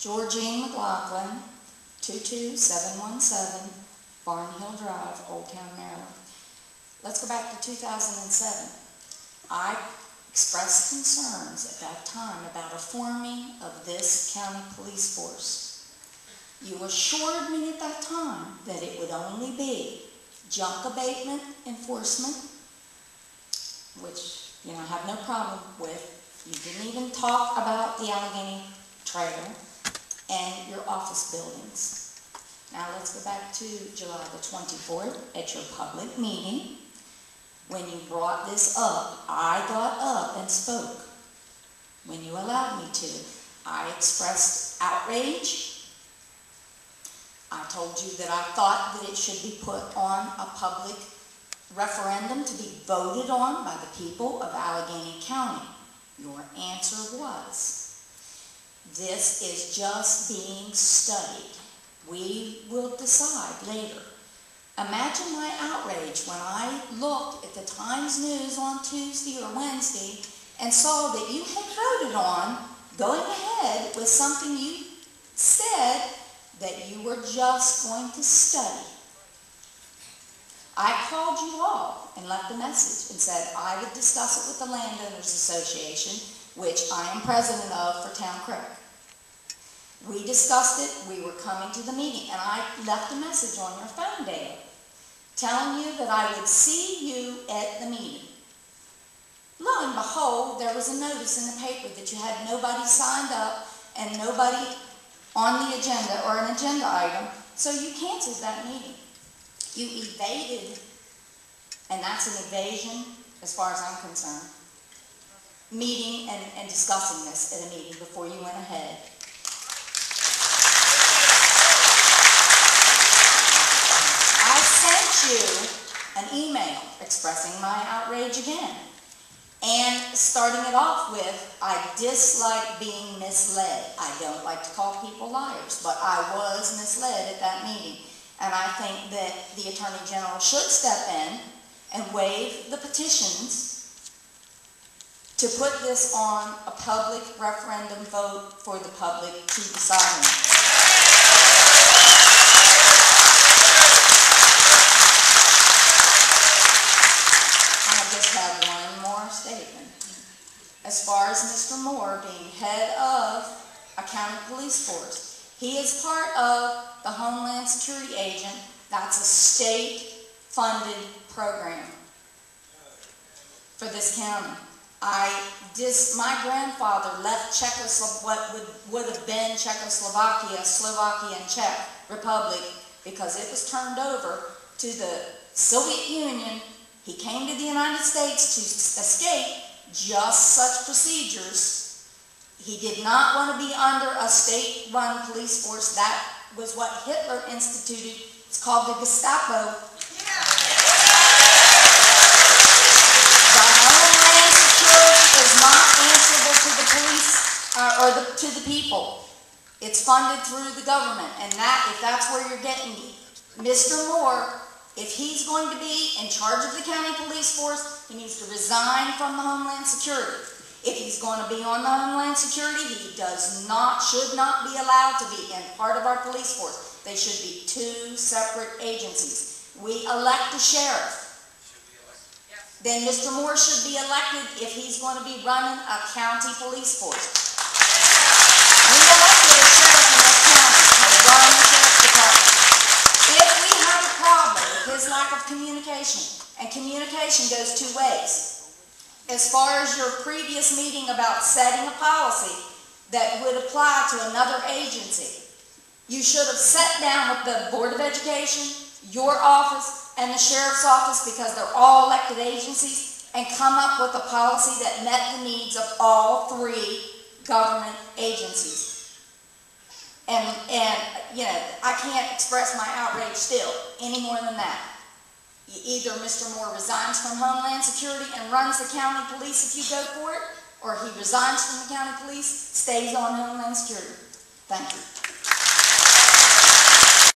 Georgine McLaughlin, 22717 Barnhill Drive, Old Town, Maryland. Let's go back to 2007. I expressed concerns at that time about a forming of this county police force. You assured me at that time that it would only be junk abatement enforcement, which, I have no problem with. You didn't even talk about the Allegheny Trail and your office buildings. Now let's go back to July the 24th at your public meeting. When you brought this up, I got up and spoke. When you allowed me to, I expressed outrage. I told you that I thought that it should be put on a public referendum to be voted on by the people of Allegheny County. Your answer was, this is just being studied. We will decide later. Imagine my outrage when I looked at the Times News on Tuesday or Wednesday and saw that you had voted on going ahead with something you said that you were just going to study. I called you all and left a message and said I would discuss it with the Landowners Association, which I am president of for Town Creek. We discussed it, we were coming to the meeting, and I left a message on your phone, Dale, telling you that I would see you at the meeting. Lo and behold, there was a notice in the paper that you had nobody signed up and nobody on the agenda or an agenda item, so you canceled that meeting. You evaded, and that's an evasion as far as I'm concerned, meeting and discussing this at a meeting before you went ahead. I sent you an email expressing my outrage again, and starting it off with, I dislike being misled. I don't like to call people liars, but I was misled at that meeting. And I think that the Attorney General should step in and waive the petitions to put this on a public referendum vote for the public to decide on. I just have one more statement. As far as Mr. Moore being head of a county police force, he is part of the Homeland Security agent. That's a state-funded program for this county. My grandfather left what would have been Czechoslovakia, Slovakia, and Czech Republic because it was turned over to the Soviet Union. He came to the United States to escape just such procedures. He did not want to be under a state-run police force. That was what Hitler instituted. It's called the Gestapo. The Homeland Security is not answerable to the police to the people. It's funded through the government, and if that's where you're getting Mr. Moore, if he's going to be in charge of the county police force, he needs to resign from the Homeland Security. If he's going to be on the Homeland Security, he should not be allowed to be in part of our police force. They should be two separate agencies. We elect a sheriff. Then Mr. Moore should be elected if he's going to be running a county police force. We elected a sheriff in this county to run the sheriff's department. If we have a problem with his lack of communication, and communication goes two ways, as far as your previous meeting about setting a policy that would apply to another agency, you should have sat down with the Board of Education, your office, and the Sheriff's Office, because they're all elected agencies, and come up with a policy that met the needs of all three government agencies. And I can't express my outrage still any more than that. Either Mr. Moore resigns from Homeland Security and runs the county police if you go for it, or he resigns from the county police, stays on Homeland Security. Thank you.